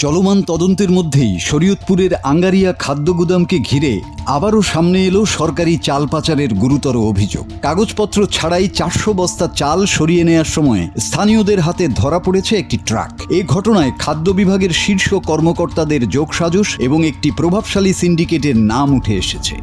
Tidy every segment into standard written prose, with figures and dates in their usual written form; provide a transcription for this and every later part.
চলমান তদন্তের মধ্যেই শরীয়তপুরের আঙ্গারিয়া খাদ্য গুদামকে ঘিরে আবারও সামনে এলো সরকারি চাল পাচারের গুরুতর অভিযোগ। কাগজপত্র ছাড়াই 400 বস্তা চাল সরিয়ে নেওয়ার সময় স্থানীয়দের হাতে ধরা পড়েছে একটি ট্রাক। এই ঘটনায় খাদ্য বিভাগের শীর্ষ কর্মকর্তাদের যোগসাজশ এবং একটি প্রভাবশালী সিন্ডিকেটের নাম উঠে এসেছে।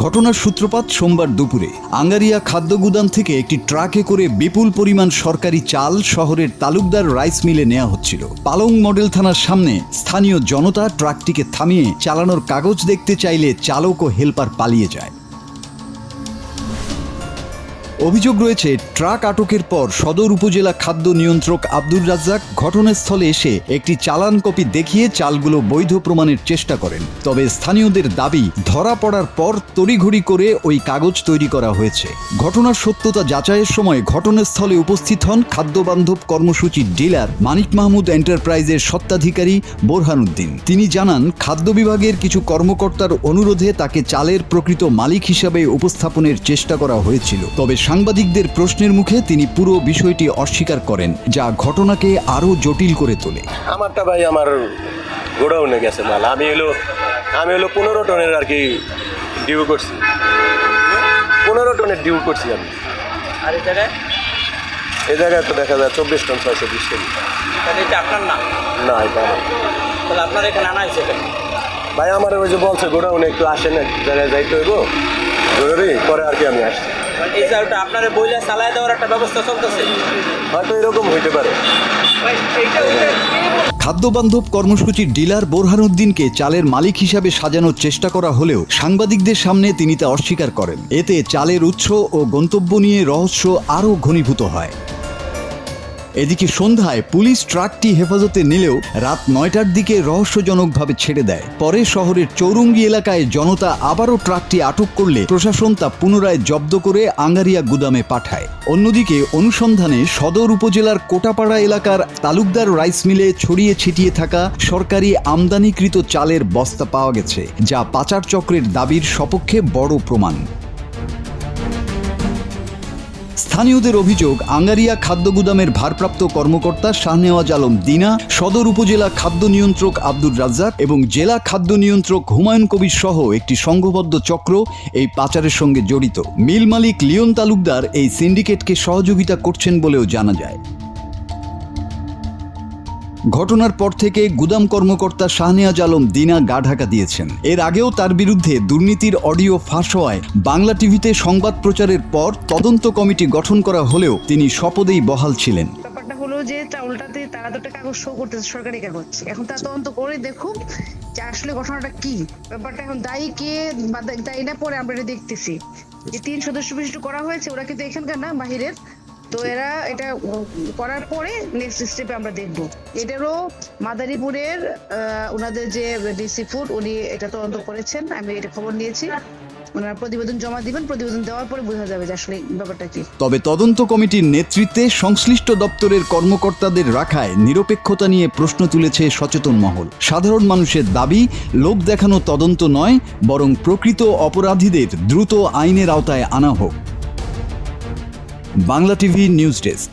ঘটনার সূত্রপাত সোমবার দুপুরে আঙ্গারিয়া খাদ্য গুদাম থেকে একটি ট্রাকে করে বিপুল পরিমাণ সরকারি চাল শহরের তালুকদার রাইস মিলে নেওয়া হচ্ছিল। পালং মডেল থানার সামনে স্থানীয় জনতা ট্রাকটিকে থামিয়ে চালানোর কাগজ দেখতে চাইলে চালক ও হেলপার পালিয়ে যায়। অভিযোগ রয়েছে, ট্রাক আটকের পর সদর উপজেলা খাদ্য নিয়ন্ত্রক আব্দুর রাজ্জাক ঘটনাস্থলে এসে একটি চালান কপি দেখিয়ে চালগুলো বৈধ প্রমাণের চেষ্টা করেন। তবে স্থানীয়দের দাবি, ধরা পড়ার পর তড়িঘড়ি করে ওই কাগজ তৈরি করা হয়েছে। ঘটনার সত্যতা যাচাইয়ের সময় ঘটনাস্থলে উপস্থিত হন খাদ্যবান্ধব কর্মসূচির ডিলার মানিক মাহমুদ এন্টারপ্রাইজের স্বত্বাধিকারী বোরহানুদ্দিন। তিনি জানান, খাদ্য বিভাগের কিছু কর্মকর্তার অনুরোধে তাকে চালের প্রকৃত মালিক হিসাবে উপস্থাপনের চেষ্টা করা হয়েছিল। তবে সাংবাদিকদের প্রশ্নের মুখে তিনি পুরো বিষয়টি অস্বীকার করেন, যা ঘটনাকে আরো জটিল করে তোলে। আমারটা ভাই আমার গোডাউনে গেছে মাল। আমি হলো 15 টনের আর কি ডিউ করছি। 15 টনের ডিউ করছি আমি। আর এই জায়গায় তো দেখা যায় 24 টন 620 কেজি। তাহলে এটা আপনার না? না, এটা আমার। তাহলে আপনার এখানে আনা হয়েছে কেন? ভাই আমার ওই যে বলছে গোডাউনে একটু আসেন, এক জায়গায় যাইতে হইব জরুরি, পরে আর কি আমি আসছি। এই চালটা আপনার বইলা চালায় দেওয়ার একটা ব্যবস্থা চলতেছে, হয়তো এরকম হইতে পারে। খাদ্যবান্ধব কর্মসূচির ডিলার বোরহানুদ্দিনকে চালের মালিক হিসাবে সাজানোর চেষ্টা করা হলেও সাংবাদিকদের সামনে তিনি তা অস্বীকার করেন। এতে চালের উৎস ও গন্তব্য নিয়ে রহস্য আরও ঘনীভূত হয়। এদিকে সন্ধ্যায় পুলিশ ট্রাকটি হেফাজতে নিলেও রাত 9টার দিকে রহস্যজনকভাবে ছেড়ে দেয়। পরে শহরের চৌরঙ্গি এলাকায় জনতা আবারও ট্রাকটি আটক করলে প্রশাসন তা পুনরায় জব্দ করে আঙ্গারিয়া গুদামে পাঠায়। অন্যদিকে অনুসন্ধানে সদর উপজেলার কোটাপাড়া এলাকার তালুকদার রাইস মিলে ছড়িয়ে ছিটিয়ে থাকা সরকারি আমদানিকৃত চালের বস্তা পাওয়া গেছে, যা পাচার চক্রের দাবির সপক্ষে বড় প্রমাণ। স্থানীয়দের অভিযোগ, আঙ্গারিয়া খাদ্য গুদামের ভারপ্রাপ্ত কর্মকর্তা শাহনেওয়াজ আলম দিনা, সদর উপজেলা খাদ্য নিয়ন্ত্রক আব্দুর রাজ্জাক এবং জেলা খাদ্য নিয়ন্ত্রক হুমায়ুন কবির সহ একটি সংঘবদ্ধ চক্র এই পাচারের সঙ্গে জড়িত। মিল মালিক লিওন তালুকদার এই সিন্ডিকেটকে সহযোগিতা করছেন বলেও জানা যায়। ঘটনার পর থেকে গুদাম কর্মকর্তা শাহনেওয়াজ আলম দিনা গা ঢাকা দিয়েছেন। এর আগেও তার বিরুদ্ধে দুর্নীতির অডিও ফাঁস হওয়ায় বাংলা টিভিতে সংবাদ প্রচারের পর তদন্ত কমিটি গঠন করা হলেও তিনি স্বপদেই বহাল ছিলেন। ব্যাপারটা হলো যে চাউলটাতে তারা তো একটা কাগজ শো করতেছে, সরকারি কাগজ। এখন তারা তদন্ত করে দেখুক যে আসলে ঘটনাটা কি। ব্যাপারটা এখন দায়ী কে বা দায়ী না, পরে আমরা এটা দেখতেছি। যে 3 সদস্য বিশিষ্ট করা হয়েছে, ওরা কিন্তু এখানকার না, বাহিরের। তো এরা এটা করার পরে নেক্সট স্টেপে আমরা দেখবো। এটারও মাদারীপুরের ওনাদের যে ডিসি ফুড, উনি এটা তদন্ত করেছেন, আমি এটা খবর নিয়েছি। ওনারা প্রতিবেদন জমা দিবেন, প্রতিবেদন দেওয়ার পরে বোঝা যাবে যে আসলে ব্যাপারটা কি। তবে তদন্ত কমিটির নেতৃত্বে সংশ্লিষ্ট দপ্তরের কর্মকর্তাদের রাখায় নিরপেক্ষতা নিয়ে প্রশ্ন তুলেছে সচেতন মহল। সাধারণ মানুষের দাবি, লোক দেখানো তদন্ত নয়, বরং প্রকৃত অপরাধীদের দ্রুত আইনের আওতায় আনা হোক। Bangla TV news desk.